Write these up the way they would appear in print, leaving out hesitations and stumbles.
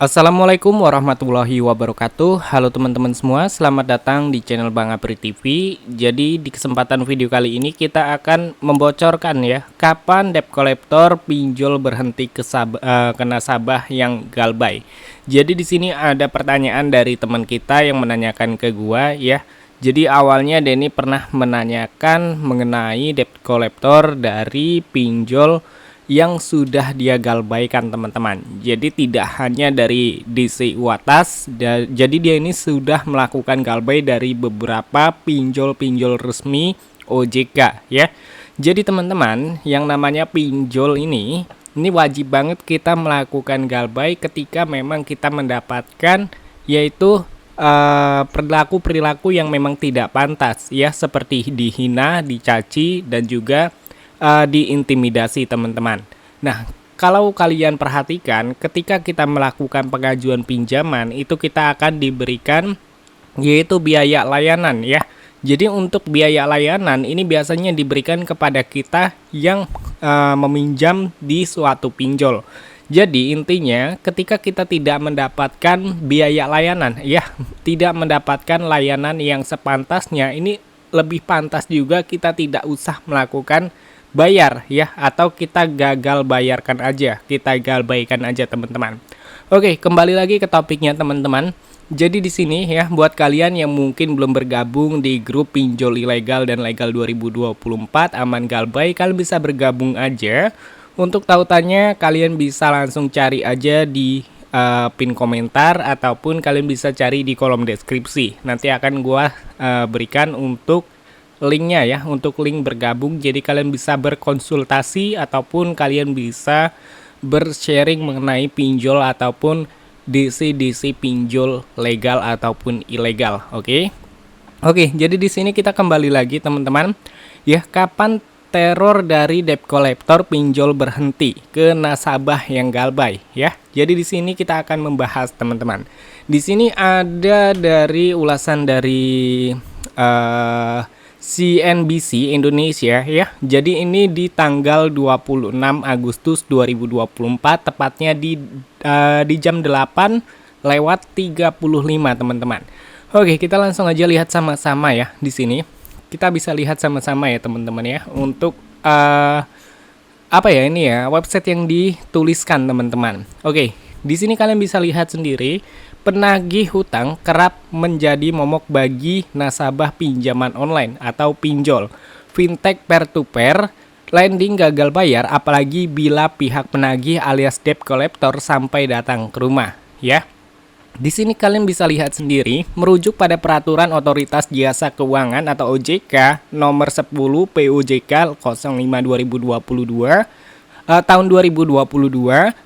Assalamualaikum warahmatullahi wabarakatuh. Halo teman-teman semua, selamat datang di channel Bang Apri TV. Jadi di kesempatan video kali ini kita akan membocorkan ya, kapan debt collector pinjol berhenti ke nasabah yang galbay. Jadi di sini ada pertanyaan dari teman kita yang menanyakan ke gua ya. Jadi awalnya Denny pernah menanyakan mengenai debt collector dari pinjol yang sudah dia galbaikan teman-teman. Jadi tidak hanya dari DCU atas, jadi dia ini sudah melakukan galbay dari beberapa pinjol-pinjol resmi OJK ya. Jadi teman-teman, yang namanya pinjol ini wajib banget kita melakukan galbay ketika memang kita mendapatkan yaitu perilaku yang memang tidak pantas ya, seperti dihina, dicaci dan juga diintimidasi teman-teman. Nah, kalau kalian perhatikan ketika kita melakukan pengajuan pinjaman itu kita akan diberikan yaitu biaya layanan ya. Jadi untuk biaya layanan ini biasanya diberikan kepada kita yang meminjam di suatu pinjol. Jadi intinya ketika kita tidak mendapatkan biaya layanan ya, tidak mendapatkan layanan yang sepantasnya, ini lebih pantas juga kita tidak usah melakukan bayar ya, atau kita gagal bayarkan aja, kita galbaikan aja teman-teman. Oke, kembali lagi ke topiknya teman-teman. Jadi di sini ya, buat kalian yang mungkin belum bergabung di grup pinjol ilegal dan legal 2024 aman galbay, kalian bisa bergabung aja. Untuk tautannya kalian bisa langsung cari aja di pin komentar ataupun kalian bisa cari di kolom deskripsi. Nanti akan gua berikan untuk linknya ya, untuk link bergabung. Jadi kalian bisa berkonsultasi ataupun kalian bisa bersharing mengenai pinjol ataupun DC pinjol legal ataupun ilegal. Oke, jadi di sini kita kembali lagi teman-teman ya, kapan teror dari debt collector pinjol berhenti ke nasabah yang galbay ya. Jadi di sini kita akan membahas teman-teman. Di sini ada dari ulasan dari CNBC Indonesia ya. Jadi ini di tanggal 26 Agustus 2024 tepatnya di jam 8:35 teman-teman. Oke, kita langsung aja lihat sama-sama ya di sini. Kita bisa lihat sama-sama ya teman-teman ya, untuk apa ya ini ya, website yang dituliskan teman-teman. Oke, di sini kalian bisa lihat sendiri. Penagih hutang kerap menjadi momok bagi nasabah pinjaman online atau pinjol. Fintech peer-to-peer lending gagal bayar apalagi bila pihak penagih alias debt collector sampai datang ke rumah ya. Di sini kalian bisa lihat sendiri, merujuk pada peraturan Otoritas Jasa Keuangan atau OJK nomor 10 POJK 05 2022 tahun 2022,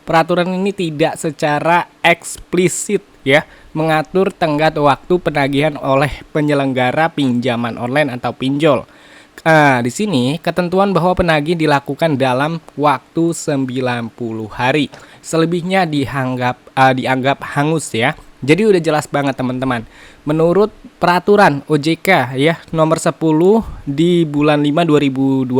peraturan ini tidak secara eksplisit ya mengatur tenggat waktu penagihan oleh penyelenggara pinjaman online atau pinjol. Di sini ketentuan bahwa penagih dilakukan dalam waktu 90 hari. Selebihnya dianggap hangus ya. Jadi udah jelas banget teman-teman. Menurut peraturan OJK ya nomor 10 di bulan 5 2022,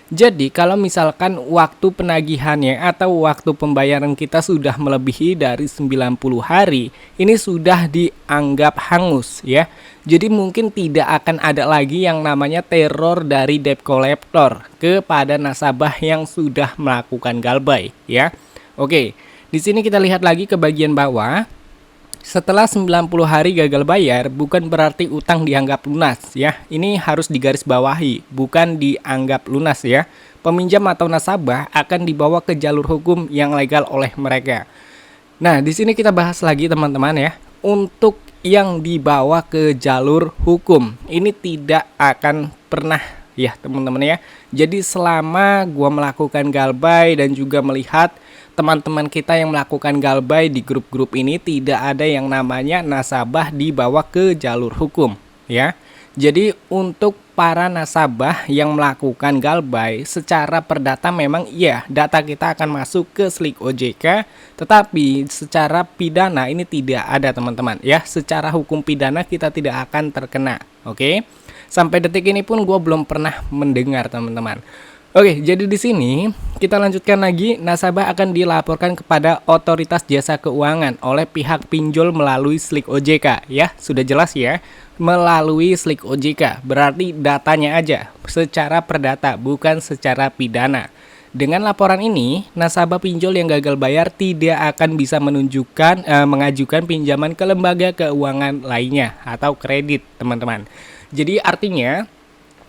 jadi kalau misalkan waktu penagihannya atau waktu pembayaran kita sudah melebihi dari 90 hari, ini sudah dianggap hangus ya. Jadi mungkin tidak akan ada lagi yang namanya teror dari debt collector kepada nasabah yang sudah melakukan galbay ya. Oke, di sini kita lihat lagi ke bagian bawah. Setelah 90 hari gagal bayar bukan berarti utang dianggap lunas ya. Ini harus digarisbawahi, bukan dianggap lunas ya. Peminjam atau nasabah akan dibawa ke jalur hukum yang legal oleh mereka. Nah, di sini kita bahas lagi teman-teman ya. Untuk yang dibawa ke jalur hukum, ini tidak akan pernah ya teman-teman ya. Jadi selama gua melakukan galbay dan juga melihat teman-teman kita yang melakukan galbay di grup-grup ini, tidak ada yang namanya nasabah dibawa ke jalur hukum ya. Jadi untuk para nasabah yang melakukan galbay secara perdata memang iya data kita akan masuk ke slik OJK, tetapi secara pidana ini tidak ada teman-teman ya. Secara hukum pidana kita tidak akan terkena. Oke, sampai detik ini pun gue belum pernah mendengar teman-teman. Oke, jadi di sini kita lanjutkan lagi. Nasabah akan dilaporkan kepada Otoritas Jasa Keuangan oleh pihak pinjol melalui Slik OJK. Ya, sudah jelas ya. Melalui Slik OJK, berarti datanya aja secara perdata, bukan secara pidana. Dengan laporan ini, nasabah pinjol yang gagal bayar tidak akan bisa mengajukan pinjaman ke lembaga keuangan lainnya atau kredit, teman-teman. Jadi artinya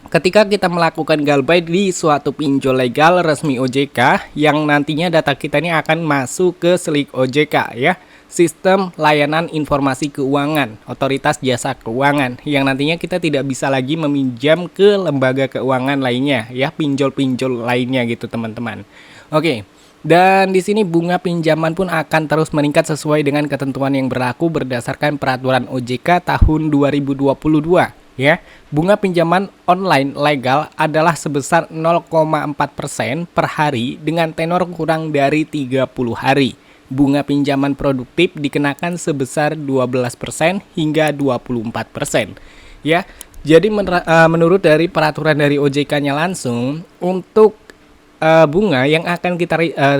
ketika kita melakukan galbay di suatu pinjol legal resmi OJK yang nantinya data kita ini akan masuk ke Slik OJK ya, Sistem Layanan Informasi Keuangan, Otoritas Jasa Keuangan, yang nantinya kita tidak bisa lagi meminjam ke lembaga keuangan lainnya ya, pinjol-pinjol lainnya gitu teman-teman. Oke. Dan di sini bunga pinjaman pun akan terus meningkat sesuai dengan ketentuan yang berlaku berdasarkan peraturan OJK tahun 2022. Ya, bunga pinjaman online legal adalah sebesar 0,4% per hari dengan tenor kurang dari 30 hari. Bunga pinjaman produktif dikenakan sebesar 12% hingga 24%. Ya, jadi menurut dari peraturan dari OJK-nya langsung, untuk bunga yang akan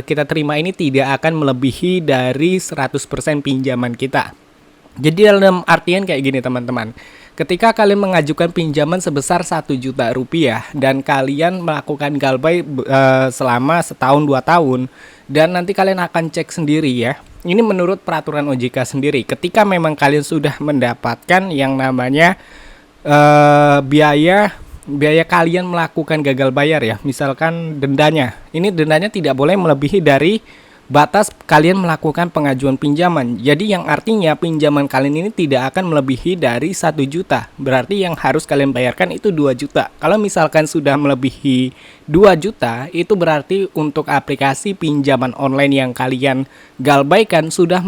kita terima ini tidak akan melebihi dari 100% pinjaman kita. Jadi dalam artian kayak gini teman-teman, ketika kalian mengajukan pinjaman sebesar 1 juta rupiah dan kalian melakukan galbay selama setahun 2 tahun, dan nanti kalian akan cek sendiri ya, ini menurut peraturan OJK sendiri, ketika memang kalian sudah mendapatkan yang namanya biaya kalian melakukan gagal bayar ya, misalkan dendanya, ini dendanya tidak boleh melebihi dari batas kalian melakukan pengajuan pinjaman. Jadi yang artinya pinjaman kalian ini tidak akan melebihi dari 1 juta. Berarti yang harus kalian bayarkan itu 2 juta. Kalau misalkan sudah melebihi 2 juta, itu berarti untuk aplikasi pinjaman online yang kalian galbaikan sudah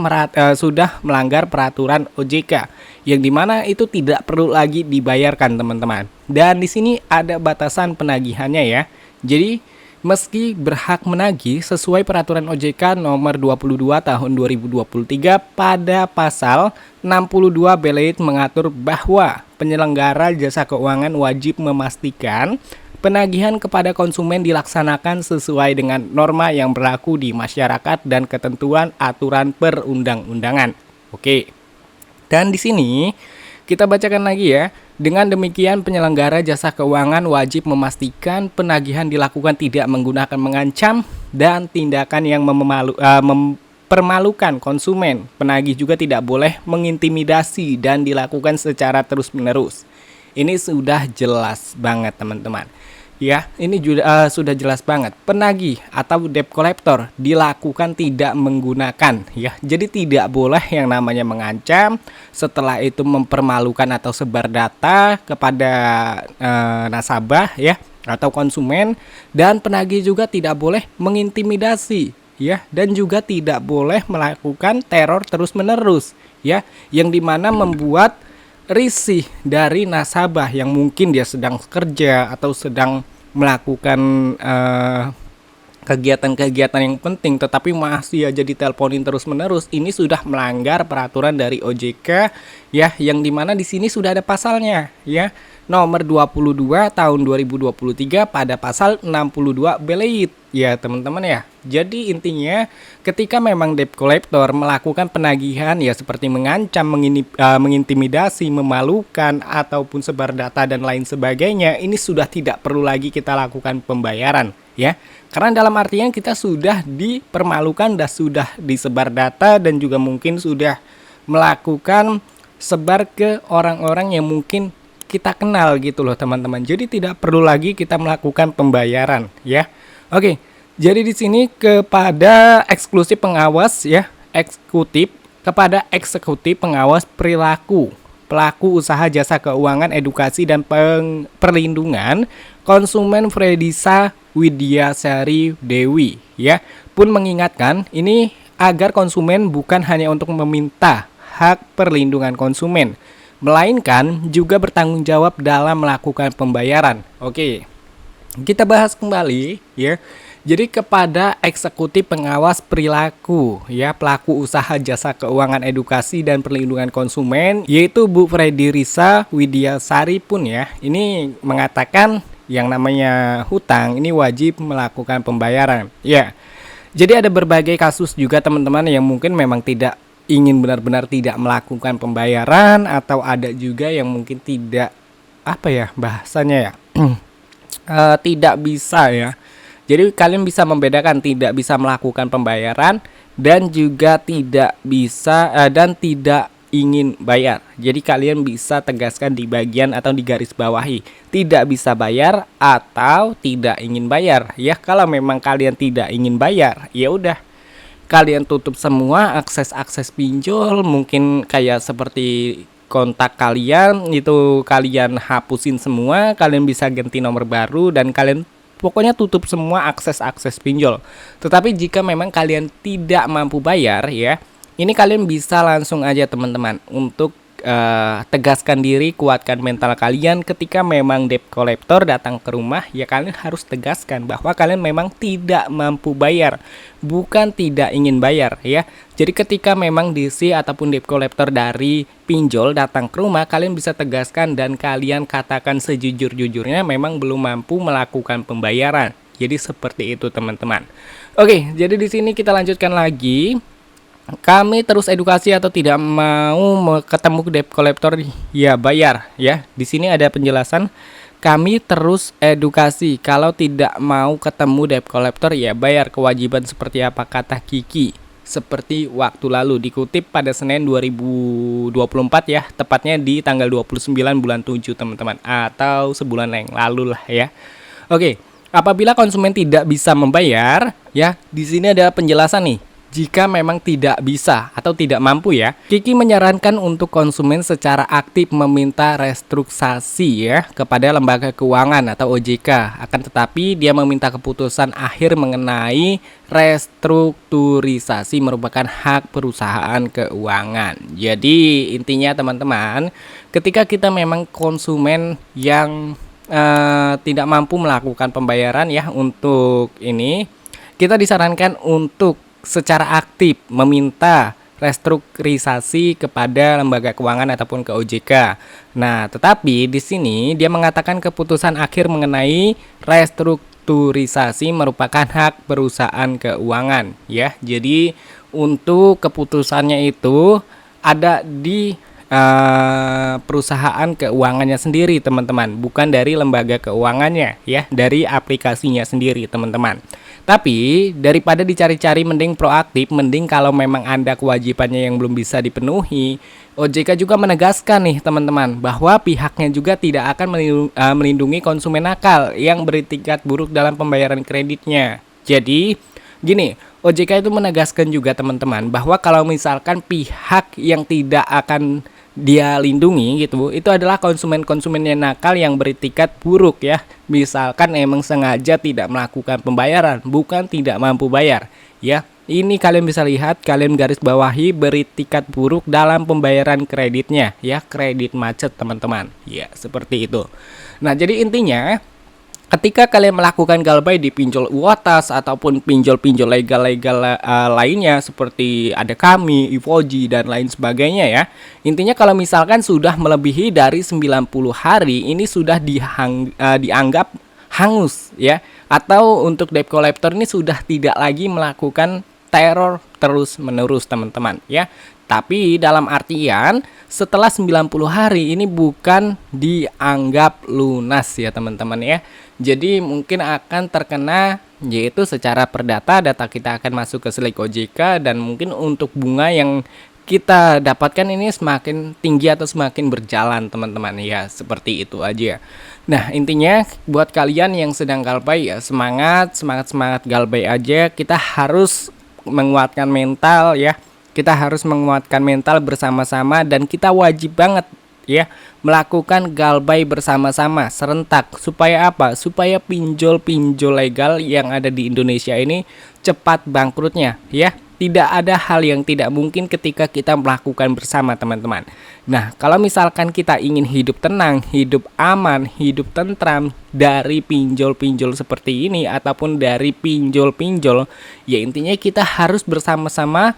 melanggar peraturan OJK. Yang dimana itu tidak perlu lagi dibayarkan teman-teman. Dan di sini ada batasan penagihannya ya. Jadi meski berhak menagih sesuai peraturan OJK nomor 22 tahun 2023 pada pasal 62 B mengatur bahwa penyelenggara jasa keuangan wajib memastikan penagihan kepada konsumen dilaksanakan sesuai dengan norma yang berlaku di masyarakat dan ketentuan aturan perundang-undangan. Oke. Dan di sini kita bacakan lagi ya. Dengan demikian, penyelenggara jasa keuangan wajib memastikan penagihan dilakukan tidak menggunakan mengancam dan tindakan yang mempermalukan konsumen. Penagih juga tidak boleh mengintimidasi dan dilakukan secara terus-menerus. Ini sudah jelas banget teman-teman. Ya, ini juga sudah jelas banget. Penagih atau debt collector dilakukan tidak menggunakan ya. Jadi tidak boleh yang namanya mengancam, setelah itu mempermalukan atau sebar data kepada nasabah ya atau konsumen, dan penagih juga tidak boleh mengintimidasi ya, dan juga tidak boleh melakukan teror terus-menerus ya, yang dimana membuat risih dari nasabah yang mungkin dia sedang kerja atau sedang melakukan kegiatan-kegiatan yang penting tetapi masih aja diteleponin terus-menerus. Ini sudah melanggar peraturan dari OJK ya, yang dimana di sini sudah ada pasalnya ya, nomor 22 tahun 2023 pada pasal 62 B ya teman-teman ya. Jadi intinya ketika memang debt collector melakukan penagihan ya seperti mengancam, mengintimidasi, memalukan ataupun sebar data dan lain sebagainya, ini sudah tidak perlu lagi kita lakukan pembayaran ya. Karena dalam artian kita sudah dipermalukan dan sudah disebar data dan juga mungkin sudah melakukan sebar ke orang-orang yang mungkin kita kenal gitu loh teman-teman. Jadi tidak perlu lagi kita melakukan pembayaran ya. Oke. Jadi di sini kepada eksekutif pengawas ya, kepada eksekutif pengawas perilaku pelaku usaha jasa keuangan, edukasi dan perlindungan konsumen Fredisa Widyasari Dewi ya, pun mengingatkan ini agar konsumen bukan hanya untuk meminta hak perlindungan konsumen, melainkan juga bertanggung jawab dalam melakukan pembayaran. Oke. Kita bahas kembali ya. Jadi kepada eksekutif pengawas perilaku ya, pelaku usaha jasa keuangan, edukasi dan perlindungan konsumen, yaitu Bu Fredisa Widyasari pun ya, ini mengatakan yang namanya hutang ini wajib melakukan pembayaran. Ya. Jadi ada berbagai kasus juga teman-teman yang mungkin memang tidak ingin benar-benar tidak melakukan pembayaran, atau ada juga yang mungkin tidak, apa ya bahasanya ya, tidak bisa ya. Jadi kalian bisa membedakan tidak bisa melakukan pembayaran dan juga tidak bisa dan tidak ingin bayar. Jadi kalian bisa tegaskan di bagian atau di garis bawahi tidak bisa bayar atau tidak ingin bayar. Ya kalau memang kalian tidak ingin bayar, ya udah kalian tutup semua akses-akses pinjol, mungkin kayak seperti kontak kalian itu kalian hapusin semua, kalian bisa ganti nomor baru dan kalian pokoknya tutup semua akses-akses pinjol. Tetapi jika memang kalian tidak mampu bayar ya, ini kalian bisa langsung aja teman-teman untuk tegaskan diri, kuatkan mental kalian ketika memang debt collector datang ke rumah, ya kalian harus tegaskan bahwa kalian memang tidak mampu bayar, bukan tidak ingin bayar ya. Jadi ketika memang DC ataupun debt collector dari pinjol datang ke rumah, kalian bisa tegaskan dan kalian katakan sejujur-jujurnya memang belum mampu melakukan pembayaran. Jadi seperti itu teman-teman. Oke, jadi di sini kita lanjutkan lagi. Kami terus edukasi atau tidak mau ketemu debt collector ya bayar ya. Di sini ada penjelasan. Kami terus edukasi kalau tidak mau ketemu debt collector ya bayar. Kewajiban seperti apa, kata Kiki seperti waktu lalu, dikutip pada Senin 2024 ya, tepatnya di tanggal 29 bulan 7 teman-teman, atau sebulan yang lalu lah ya. Oke, apabila konsumen tidak bisa membayar ya, di sini ada penjelasan nih. Jika memang tidak bisa atau tidak mampu ya, Kiki menyarankan untuk konsumen secara aktif meminta restrukturisasi ya kepada lembaga keuangan atau OJK. Akan tetapi dia meminta keputusan akhir mengenai restrukturisasi merupakan hak perusahaan keuangan. Jadi intinya teman-teman, ketika kita memang konsumen yang tidak mampu melakukan pembayaran ya untuk ini, kita disarankan untuk secara aktif meminta restrukturisasi kepada lembaga keuangan ataupun ke OJK. Nah, tetapi di sini dia mengatakan keputusan akhir mengenai restrukturisasi merupakan hak perusahaan keuangan ya. Jadi untuk keputusannya itu ada di perusahaan keuangannya sendiri teman-teman, bukan dari lembaga keuangannya ya, dari aplikasinya sendiri teman-teman. Tapi daripada dicari-cari, mending proaktif, mending kalau memang Anda kewajibannya yang belum bisa dipenuhi, OJK juga menegaskan nih teman-teman bahwa pihaknya juga tidak akan melindungi konsumen nakal yang beretikat buruk dalam pembayaran kreditnya. Jadi gini, OJK itu menegaskan juga teman-teman bahwa kalau misalkan pihak yang tidak akan dia lindungi gitu, itu adalah konsumen-konsumen yang nakal yang beretikat buruk ya. Misalkan emang sengaja tidak melakukan pembayaran, bukan tidak mampu bayar ya. Ini kalian bisa lihat, kalian garis bawahi beretikat buruk dalam pembayaran kreditnya ya, kredit macet teman-teman. Ya, seperti itu. Nah, jadi intinya ketika kalian melakukan galbay di pinjol UOTAS ataupun pinjol-pinjol legal-legal lainnya seperti ada kami, Ivoji dan lain sebagainya ya. Intinya kalau misalkan sudah melebihi dari 90 hari ini sudah dianggap hangus ya. Atau untuk debt collector ini sudah tidak lagi melakukan teror terus-menerus teman-teman ya. Tapi dalam artian setelah 90 hari ini bukan dianggap lunas ya teman-teman ya. Jadi mungkin akan terkena yaitu secara perdata data kita akan masuk ke Slik OJK, dan mungkin untuk bunga yang kita dapatkan ini semakin tinggi atau semakin berjalan teman-teman ya, seperti itu aja. Nah intinya buat kalian yang sedang galbay ya, semangat galbay aja. Kita harus menguatkan mental ya. Kita harus menguatkan mental bersama-sama, dan kita wajib banget ya melakukan galbay bersama-sama serentak. Supaya apa? Supaya pinjol-pinjol legal yang ada di Indonesia ini cepat bangkrutnya ya. Tidak ada hal yang tidak mungkin ketika kita melakukan bersama teman-teman. Nah, kalau misalkan kita ingin hidup tenang, hidup aman, hidup tentram dari pinjol-pinjol seperti ini ataupun dari pinjol-pinjol, ya intinya kita harus bersama-sama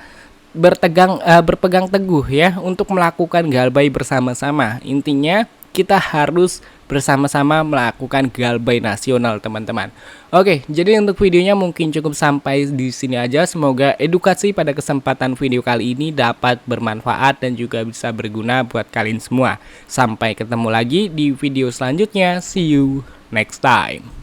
berpegang teguh ya untuk melakukan galbay bersama-sama. Intinya kita harus bersama-sama melakukan galbay nasional teman-teman. Oke, jadi untuk videonya mungkin cukup sampai di sini aja. Semoga edukasi pada kesempatan video kali ini dapat bermanfaat dan juga bisa berguna buat kalian semua. Sampai ketemu lagi di video selanjutnya. See you next time.